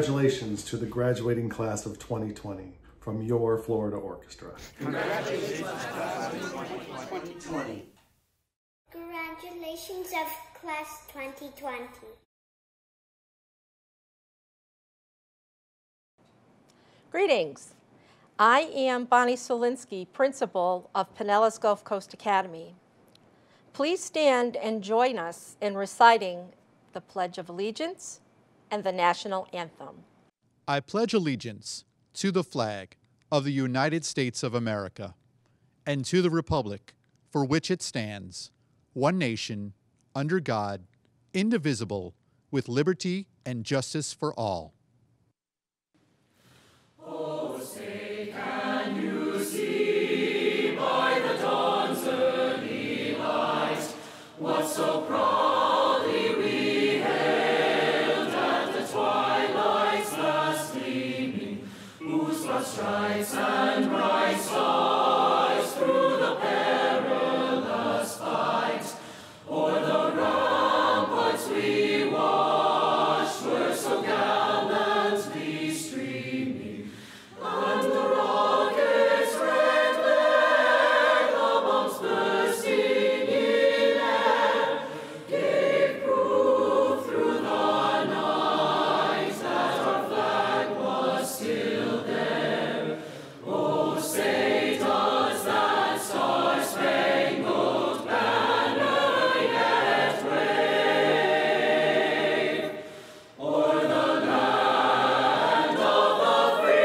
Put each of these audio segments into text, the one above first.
Congratulations to the graduating class of 2020 from your Florida Orchestra. Congratulations, class of 2020. Congratulations of class 2020. Greetings. I am Bonnie Solinsky, principal of Pinellas Gulf Coast Academy. Please stand and join us in reciting the Pledge of Allegiance and the National Anthem. I pledge allegiance to the flag of the United States of America and to the republic for which it stands, one nation, under God, indivisible, with liberty and justice for all. Oh, say, can you see by the dawn's early light what so proudly we hailed at the twilight's last gleaming, whose broad stripes and bright stars through the perilous fight o'er the ramparts we watched were so gallantly streaming, and the rocket's red glare amongst the singing air gave proof through the night that our flag was still there. Oh, say does that star-spangled banner yet wave o'er the land of the free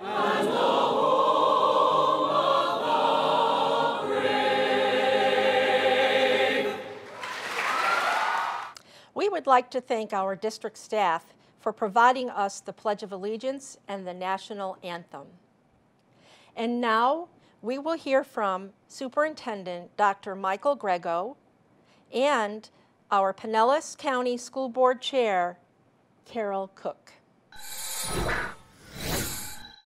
and the home of the brave? We would like to thank our district staff for providing us the Pledge of Allegiance and the National Anthem. And now we will hear from Superintendent Dr. Michael Grego and our Pinellas County School Board Chair, Carol Cook.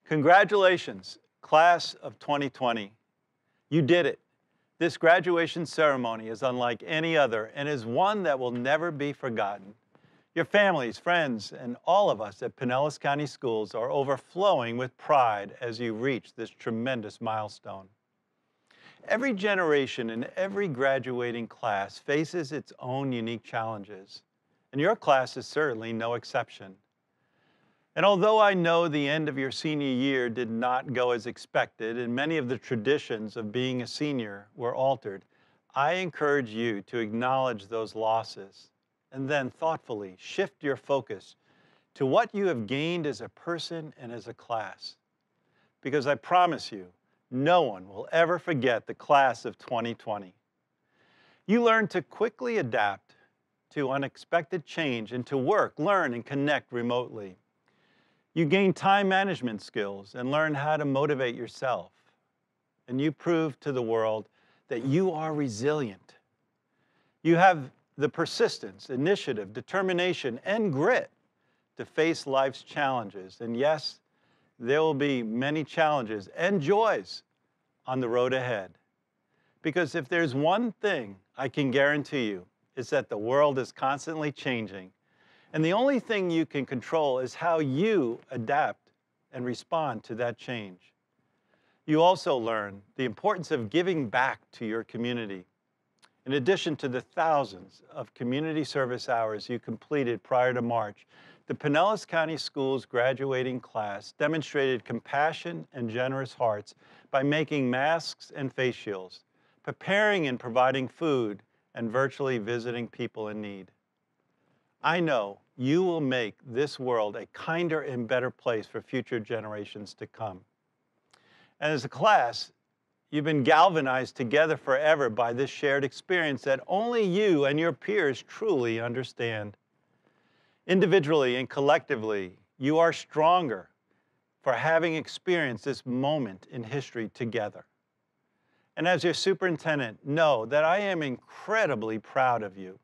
Congratulations, class of 2020. You did it. This graduation ceremony is unlike any other and is one that will never be forgotten. Your families, friends, and all of us at Pinellas County Schools are overflowing with pride as you reach this tremendous milestone. Every generation and every graduating class faces its own unique challenges, and your class is certainly no exception. And although I know the end of your senior year did not go as expected and many of the traditions of being a senior were altered, I encourage you to acknowledge those losses and then thoughtfully shift your focus to what you have gained as a person and as a class. Because I promise you, no one will ever forget the class of 2020. You learned to quickly adapt to unexpected change and to work, learn, and connect remotely. You gained time management skills and learned how to motivate yourself. And you proved to the world that you are resilient. You have the persistence, initiative, determination, and grit to face life's challenges. And yes, there will be many challenges and joys on the road ahead. Because if there's one thing I can guarantee you, it's that the world is constantly changing. And the only thing you can control is how you adapt and respond to that change. You also learn the importance of giving back to your community. In addition to the thousands of community service hours you completed prior to March, the Pinellas County Schools graduating class demonstrated compassion and generous hearts by making masks and face shields, preparing and providing food, and virtually visiting people in need. I know you will make this world a kinder and better place for future generations to come. And as a class, you've been galvanized together forever by this shared experience that only you and your peers truly understand. Individually and collectively, you are stronger for having experienced this moment in history together. And as your superintendent, know that I am incredibly proud of you.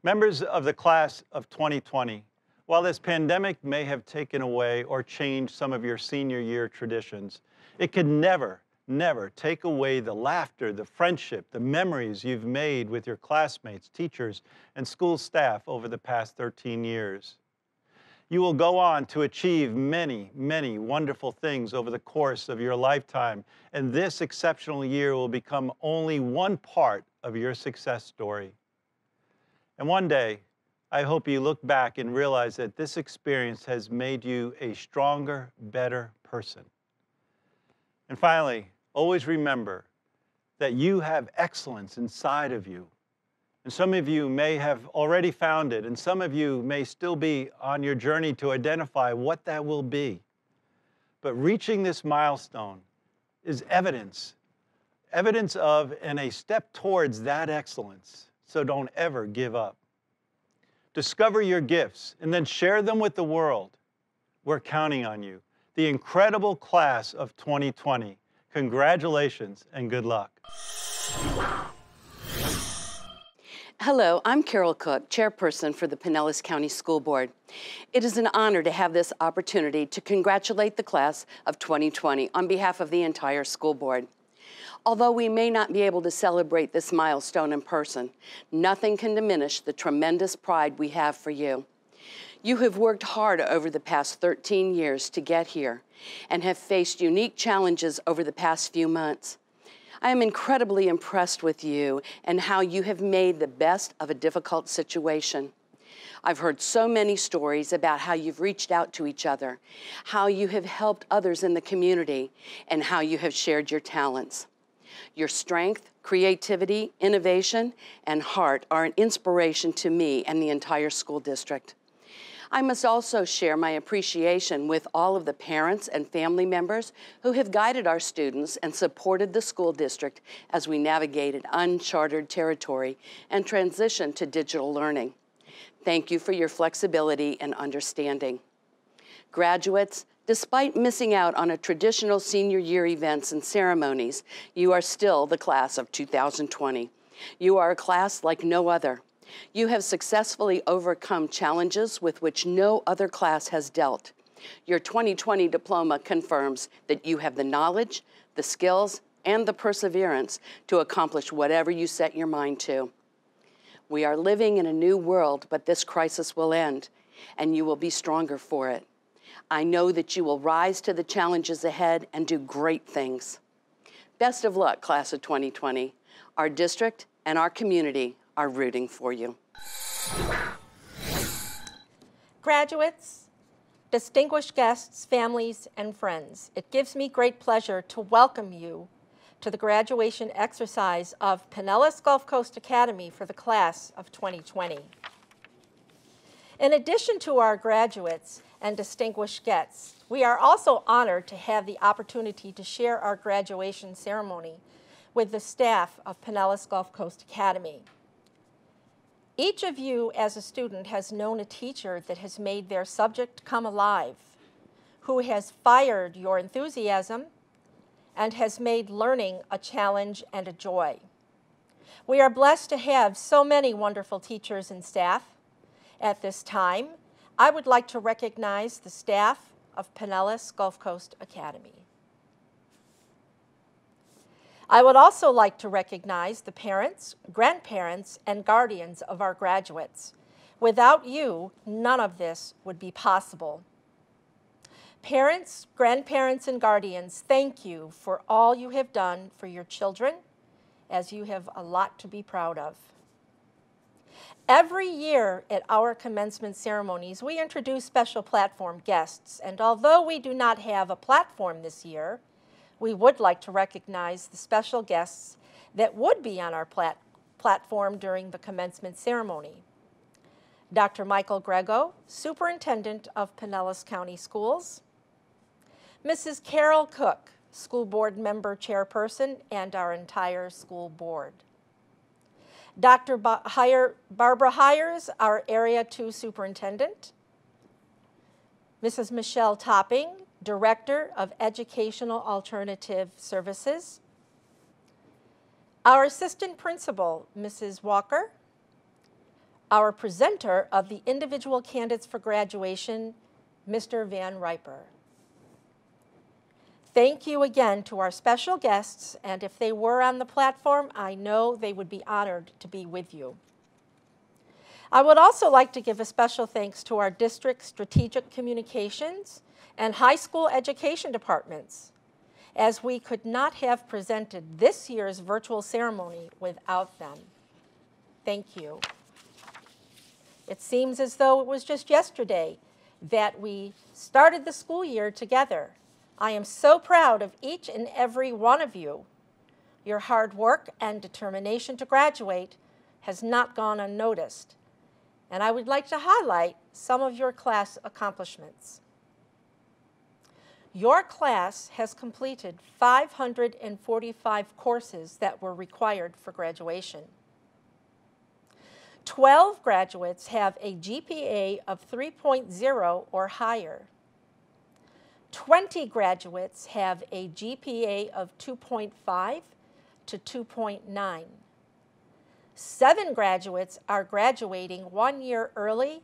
Members of the class of 2020, while this pandemic may have taken away or changed some of your senior year traditions, it could never never take away the laughter, the friendship, the memories you've made with your classmates, teachers, and school staff over the past 13 years. You will go on to achieve many, many wonderful things over the course of your lifetime, and this exceptional year will become only one part of your success story. And one day, I hope you look back and realize that this experience has made you a stronger, better person. And finally, always remember that you have excellence inside of you. And some of you may have already found it, and some of you may still be on your journey to identify what that will be. But reaching this milestone is evidence of and a step towards that excellence. So don't ever give up. Discover your gifts and then share them with the world. We're counting on you. The incredible class of 2020. Congratulations and good luck. Hello, I'm Carol Cook, chairperson for the Pinellas County School Board. It is an honor to have this opportunity to congratulate the class of 2020 on behalf of the entire school board. Although we may not be able to celebrate this milestone in person, nothing can diminish the tremendous pride we have for you. You have worked hard over the past 13 years to get here and have faced unique challenges over the past few months. I am incredibly impressed with you and how you have made the best of a difficult situation. I've heard so many stories about how you've reached out to each other, how you have helped others in the community, and how you have shared your talents. Your strength, creativity, innovation, and heart are an inspiration to me and the entire school district. I must also share my appreciation with all of the parents and family members who have guided our students and supported the school district as we navigated uncharted territory and transitioned to digital learning. Thank you for your flexibility and understanding. Graduates, despite missing out on a traditional senior year events and ceremonies, you are still the class of 2020. You are a class like no other. You have successfully overcome challenges with which no other class has dealt. Your 2020 diploma confirms that you have the knowledge, the skills, and the perseverance to accomplish whatever you set your mind to. We are living in a new world, but this crisis will end, and you will be stronger for it. I know that you will rise to the challenges ahead and do great things. Best of luck, class of 2020. Our district and our community are rooting for you. Graduates, distinguished guests, families, and friends, it gives me great pleasure to welcome you to the graduation exercise of Pinellas Gulf Coast Academy for the class of 2020. In addition to our graduates and distinguished guests, we are also honored to have the opportunity to share our graduation ceremony with the staff of Pinellas Gulf Coast Academy. Each of you as a student has known a teacher that has made their subject come alive, who has fired your enthusiasm and has made learning a challenge and a joy. We are blessed to have so many wonderful teachers and staff. At this time, I would like to recognize the staff of Pinellas Gulf Coast Academy. I would also like to recognize the parents, grandparents, and guardians of our graduates. Without you, none of this would be possible. Parents, grandparents, and guardians, thank you for all you have done for your children, as you have a lot to be proud of. Every year at our commencement ceremonies, we introduce special platform guests, and although we do not have a platform this year, we would like to recognize the special guests that would be on our platform during the commencement ceremony. Dr. Michael Grego, Superintendent of Pinellas County Schools. Mrs. Carol Cook, School Board Member Chairperson, and our entire school board. Dr. Barbara Hires, our Area 2 Superintendent. Mrs. Michelle Topping, Director of Educational Alternative Services. Our Assistant Principal, Mrs. Walker. Our presenter of the individual candidates for graduation, Mr. Van Riper. Thank you again to our special guests, and if they were on the platform, I know they would be honored to be with you. I would also like to give a special thanks to our district strategic communications and high school education departments, as we could not have presented this year's virtual ceremony without them. Thank you. It seems as though it was just yesterday that we started the school year together. I am so proud of each and every one of you. Your hard work and determination to graduate has not gone unnoticed. And I would like to highlight some of your class accomplishments. Your class has completed 545 courses that were required for graduation. 12 graduates have a GPA of 3.0 or higher. 20 graduates have a GPA of 2.5 to 2.9. 7 graduates are graduating 1 year early,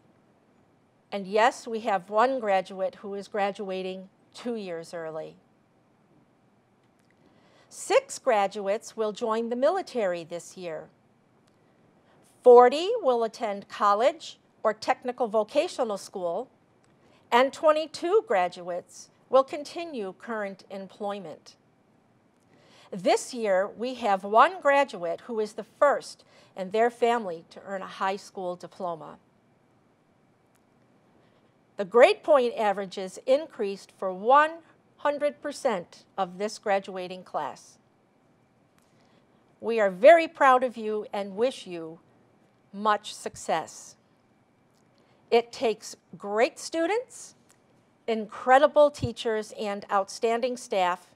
and yes, we have 1 graduate who is graduating 2 years early. 6 graduates will join the military this year. 40 will attend college or technical vocational school, and 22 graduates will continue current employment. This year, we have 1 graduate who is the first in their family to earn a high school diploma. The grade point averages increased for 100% of this graduating class. We are very proud of you and wish you much success. It takes great students, incredible teachers and outstanding staff,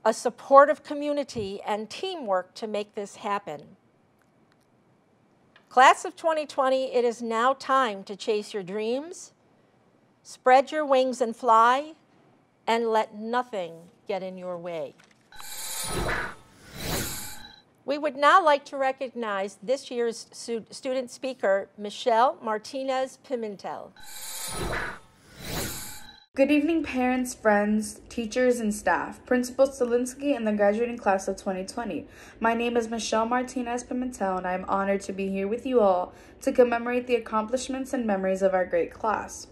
a supportive community, and teamwork to make this happen. Class of 2020, it is now time to chase your dreams, spread your wings and fly, and let nothing get in your way. We would now like to recognize this year's student speaker, Michelle Martinez Pimentel. Good evening, parents, friends, teachers, and staff, Principal Solinsky, and the graduating class of 2020. My name is Michelle Martinez Pimentel, and I am honored to be here with you all to commemorate the accomplishments and memories of our great class.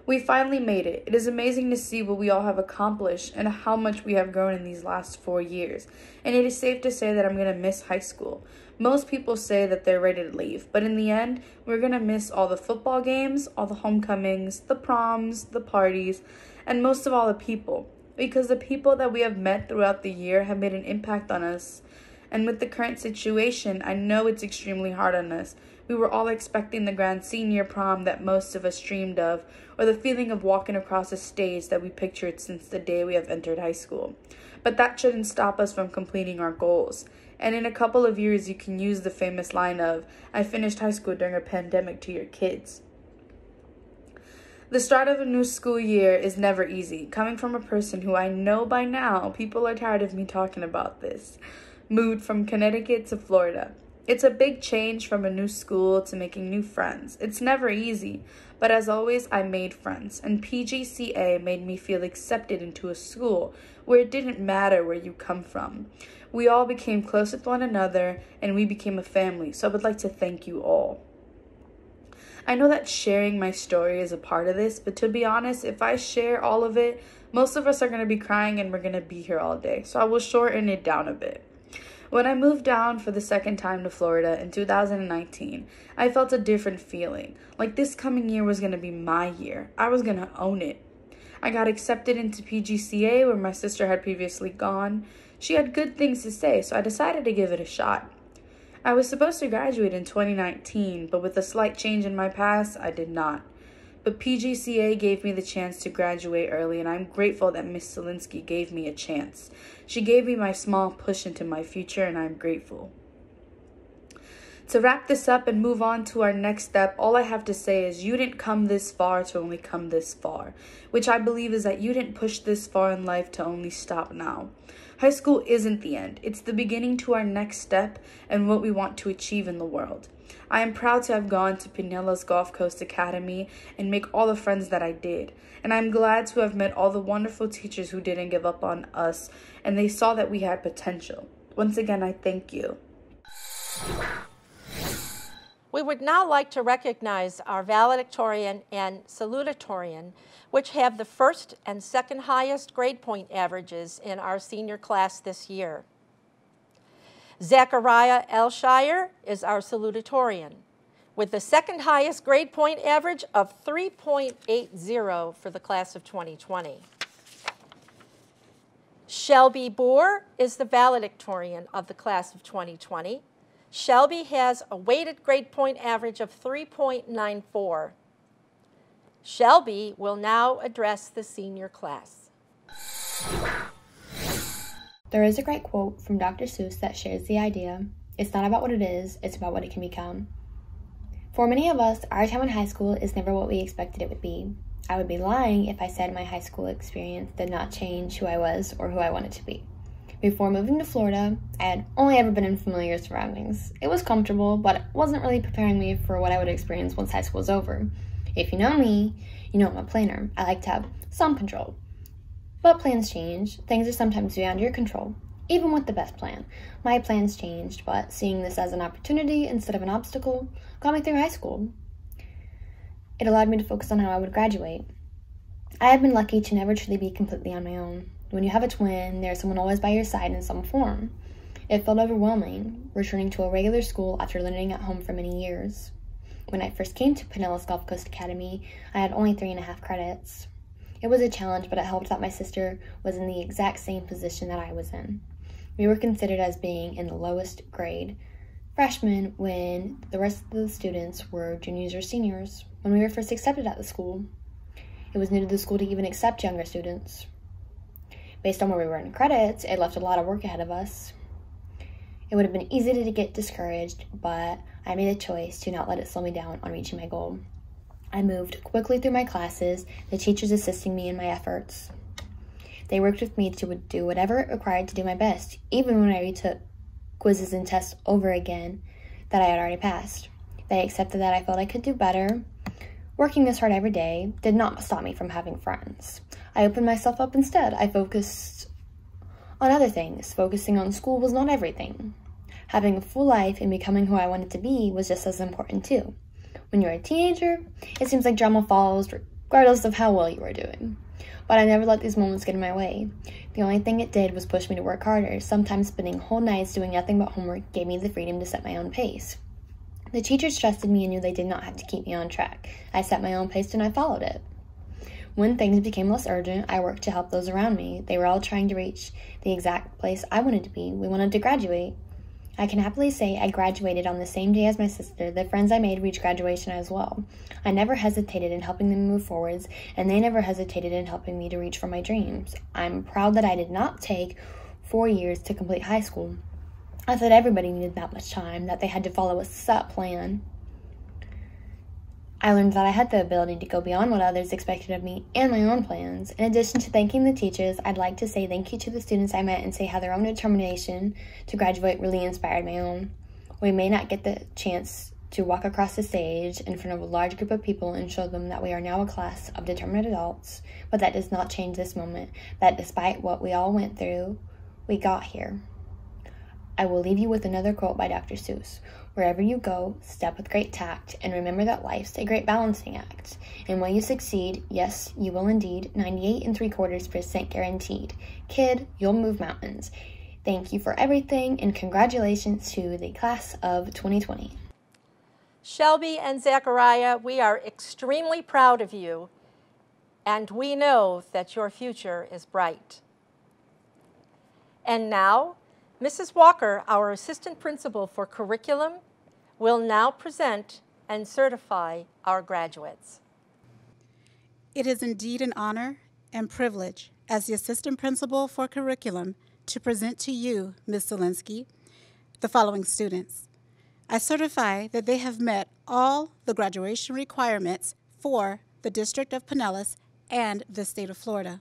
We finally made it. It is amazing to see what we all have accomplished and how much we have grown in these last 4 years. And it is safe to say that I'm going to miss high school. Most people say that they're ready to leave, but in the end, we're going to miss all the football games, all the homecomings, the proms, the parties, and most of all the people. Because the people that we have met throughout the year have made an impact on us. And with the current situation, I know it's extremely hard on us. We were all expecting the grand senior prom that most of us dreamed of, or the feeling of walking across a stage that we pictured since the day we have entered high school. But that shouldn't stop us from completing our goals. And in a couple of years, you can use the famous line of, "I finished high school during a pandemic" to your kids. The start of a new school year is never easy. Coming from a person who I know by now, people are tired of me talking about this. Moved from Connecticut to Florida. It's a big change from a new school to making new friends. It's never easy, but as always, I made friends, and PGCA made me feel accepted into a school where it didn't matter where you come from. We all became close with one another, and we became a family, so I would like to thank you all. I know that sharing my story is a part of this, but to be honest, if I share all of it, most of us are going to be crying and we're going to be here all day, so I will shorten it down a bit. When I moved down for the second time to Florida in 2019, I felt a different feeling, like this coming year was going to be my year. I was going to own it. I got accepted into PGCA where my sister had previously gone. She had good things to say, so I decided to give it a shot. I was supposed to graduate in 2019, but with a slight change in my past, I did not. But PGCA gave me the chance to graduate early, and I'm grateful that Miss Solinsky gave me a chance. She gave me my small push into my future, and I'm grateful. To wrap this up and move on to our next step, all I have to say is you didn't come this far to only come this far, which I believe is that you didn't push this far in life to only stop now. High school isn't the end. It's the beginning to our next step and what we want to achieve in the world. I am proud to have gone to Pinellas Gulf Coast Academy and make all the friends that I did. And I'm glad to have met all the wonderful teachers who didn't give up on us and they saw that we had potential. Once again, I thank you. We would now like to recognize our valedictorian and salutatorian, which have the first and second highest grade point averages in our senior class this year. Zachariah Elshire is our salutatorian, with the second highest grade point average of 3.80 for the class of 2020. Shelby Boer is the valedictorian of the class of 2020. Shelby has a weighted grade point average of 3.94. Shelby will now address the senior class. There is a great quote from Dr. Seuss that shares the idea, it's not about what it is, it's about what it can become. For many of us, our time in high school is never what we expected it would be. I would be lying if I said my high school experience did not change who I was or who I wanted to be. Before moving to Florida, I had only ever been in familiar surroundings. It was comfortable, but it wasn't really preparing me for what I would experience once high school was over. If you know me, you know I'm a planner. I like to have some control. But plans change. Things are sometimes beyond your control, even with the best plan. My plans changed, but seeing this as an opportunity instead of an obstacle got me through high school. It allowed me to focus on how I would graduate. I have been lucky to never truly be completely on my own. When you have a twin, there's someone always by your side in some form. It felt overwhelming, returning to a regular school after learning at home for many years. When I first came to Pinellas Gulf Coast Academy, I had only 3.5 credits. It was a challenge, but it helped that my sister was in the exact same position that I was in. We were considered as being in the lowest grade, freshmen, when the rest of the students were juniors or seniors. When we were first accepted at the school, it was new to the school to even accept younger students. Based on where we were in credits, it left a lot of work ahead of us. It would have been easy to get discouraged, but I made a choice to not let it slow me down on reaching my goal. I moved quickly through my classes, the teachers assisting me in my efforts. They worked with me to do whatever it required to do my best, even when I retook quizzes and tests over again that I had already passed. They accepted that I felt I could do better. Working this hard every day did not stop me from having friends. I opened myself up instead. I focused on other things. Focusing on school was not everything. Having a full life and becoming who I wanted to be was just as important too. When you're a teenager, it seems like drama follows regardless of how well you are doing. But I never let these moments get in my way. The only thing it did was push me to work harder. Sometimes spending whole nights doing nothing but homework gave me the freedom to set my own pace. The teachers trusted me and knew they did not have to keep me on track. I set my own pace and I followed it. When things became less urgent, I worked to help those around me. They were all trying to reach the exact place I wanted to be. We wanted to graduate. I can happily say I graduated on the same day as my sister. The friends I made reached graduation as well. I never hesitated in helping them move forwards, and they never hesitated in helping me to reach for my dreams. I'm proud that I did not take 4 years to complete high school. I thought everybody needed that much time, that they had to follow a set plan. I learned that I had the ability to go beyond what others expected of me and my own plans. In addition to thanking the teachers, I'd like to say thank you to the students I met and say how their own determination to graduate really inspired my own. We may not get the chance to walk across the stage in front of a large group of people and show them that we are now a class of determined adults, but that does not change this moment, that despite what we all went through, we got here. I will leave you with another quote by Dr. Seuss. Wherever you go, step with great tact, and remember that life's a great balancing act. And when you succeed, yes, you will indeed, 98.75% guaranteed. Kid, you'll move mountains. Thank you for everything, and congratulations to the class of 2020. Shelby and Zachariah, we are extremely proud of you, and we know that your future is bright. And now, Mrs. Walker, our Assistant Principal for Curriculum, will now present and certify our graduates. It is indeed an honor and privilege as the Assistant Principal for Curriculum to present to you, Ms. Solinsky, the following students. I certify that they have met all the graduation requirements for the District of Pinellas and the state of Florida.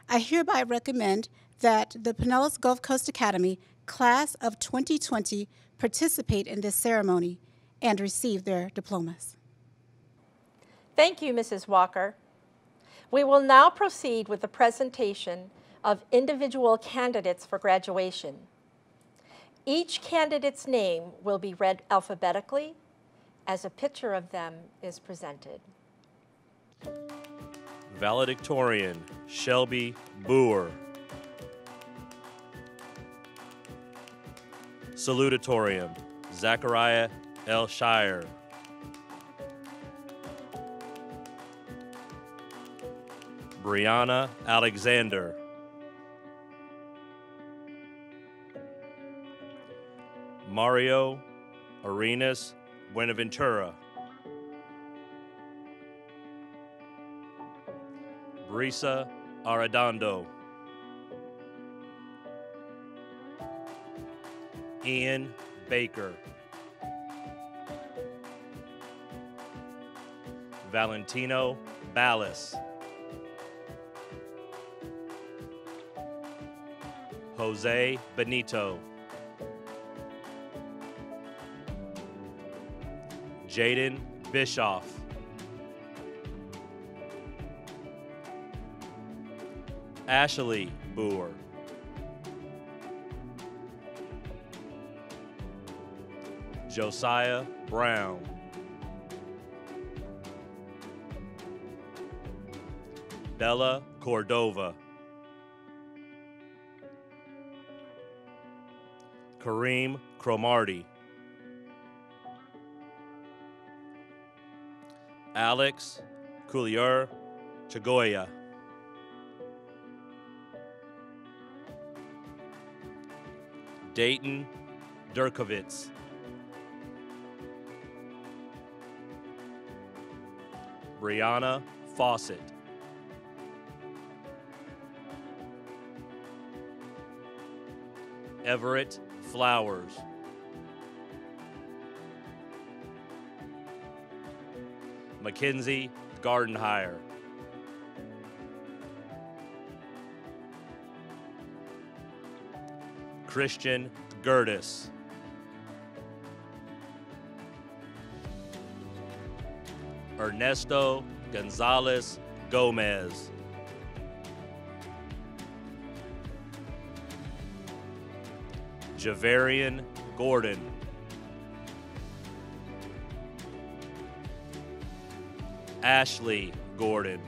I hereby recommend that the Pinellas Gulf Coast Academy Class of 2020 participate in this ceremony and receive their diplomas. Thank you, Mrs. Walker. We will now proceed with the presentation of individual candidates for graduation. Each candidate's name will be read alphabetically as a picture of them is presented. Valedictorian, Shelby Boer. Salutatorian, Zachariah L. Shire. Brianna Alexander. Mario Arenas Buenaventura. Brisa Arredondo. Ian Baker. Valentino Ballas. Jose Benito. Jaden Bischoff. Ashley Boer. Josiah Brown. Bella Cordova. Kareem Cromarty. Alex Coulier Chagoya. Dayton Durkovitz. Brianna Fawcett. Everett Flowers. Mackenzie Gardenhire. Christian Gertis. Ernesto Gonzalez Gomez. Javarian Gordon. Ashley Gordon.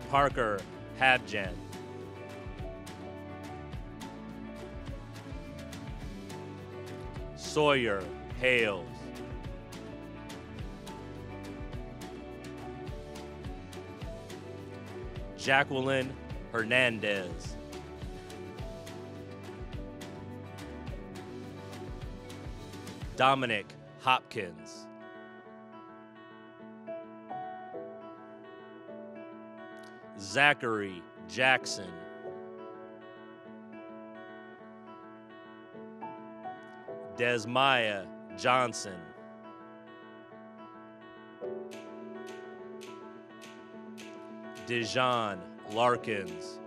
Parker Hadjan. Sawyer Hales. Jacqueline Hernandez. Dominic Hopkins. Zachary Jackson. Desmaya Johnson. Dijon Larkins.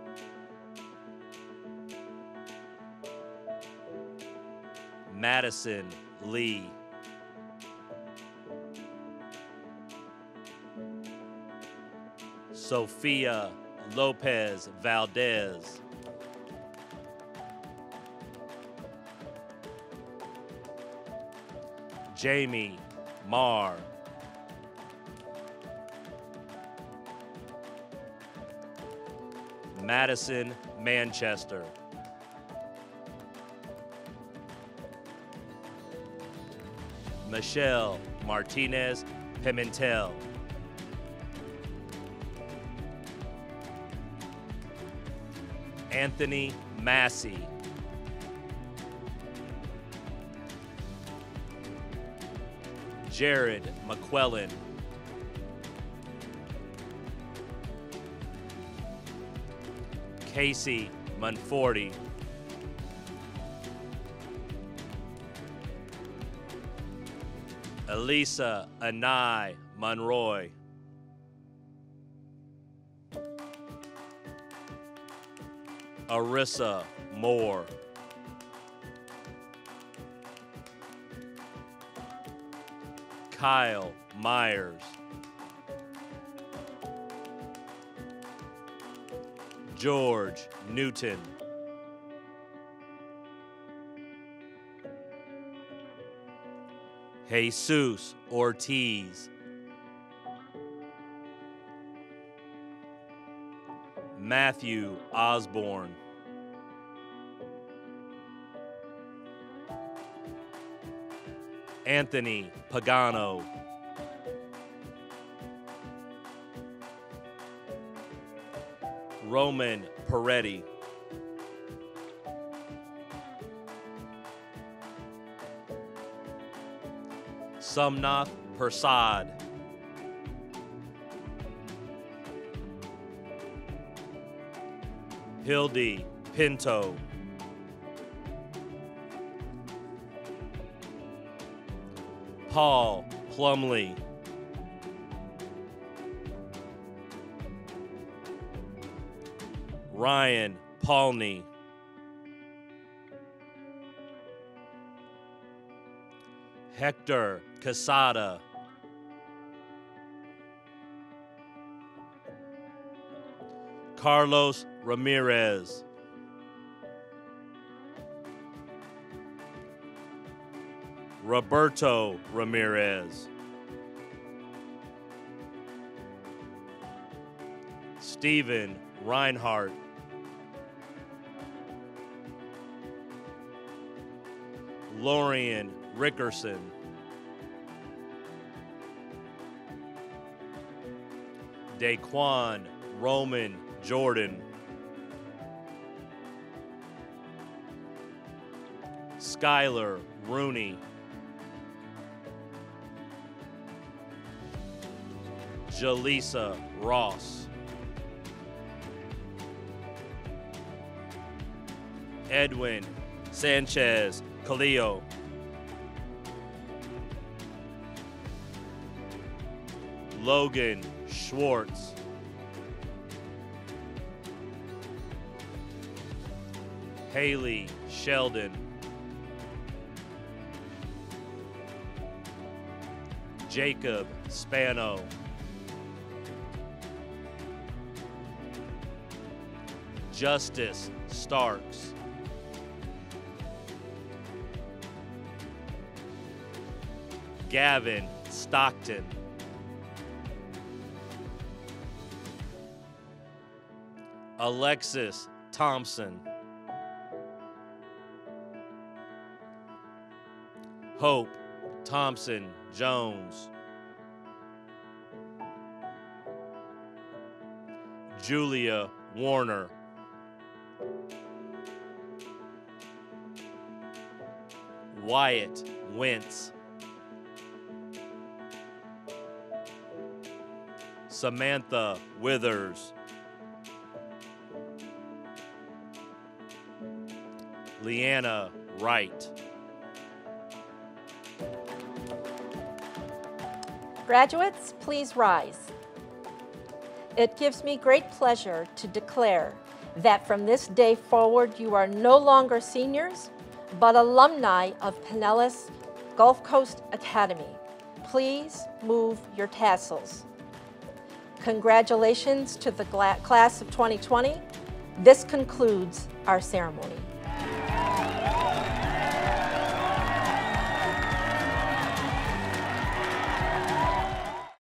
Madison Lee. Sophia Lopez Valdez. Jamie Marr. Madison Manchester. Michelle Martinez Pimentel. Anthony Massey. Jared McQuillan. Casey Monforti. Elisa Anai Monroy. Arissa Moore. Kyle Myers. George Newton. Jesus Ortiz. Matthew Osborne. Anthony Pagano. Roman Peretti. Somnath Persad. Hildy Pinto. Paul Plumley. Ryan Paulney. Hector Casada. Carlos Ramirez. Roberto Ramirez. Stephen Reinhardt. Lorian Rickerson. Daquan Roman Jordan. Skylar Rooney. Jaleesa Ross. Edwin Sanchez Calillo. Logan Schwartz. Haley Sheldon. Jacob Spano. Justice Starks. Gavin Stockton. Alexis Thompson. Hope Thompson Jones. Julia Warner. Wyatt Wentz. Samantha Withers. Leanna Wright. Graduates, please rise. It gives me great pleasure to declare that from this day forward, you are no longer seniors, but alumni of Pinellas Gulf Coast Academy. Please move your tassels. Congratulations to the class of 2020. This concludes our ceremony.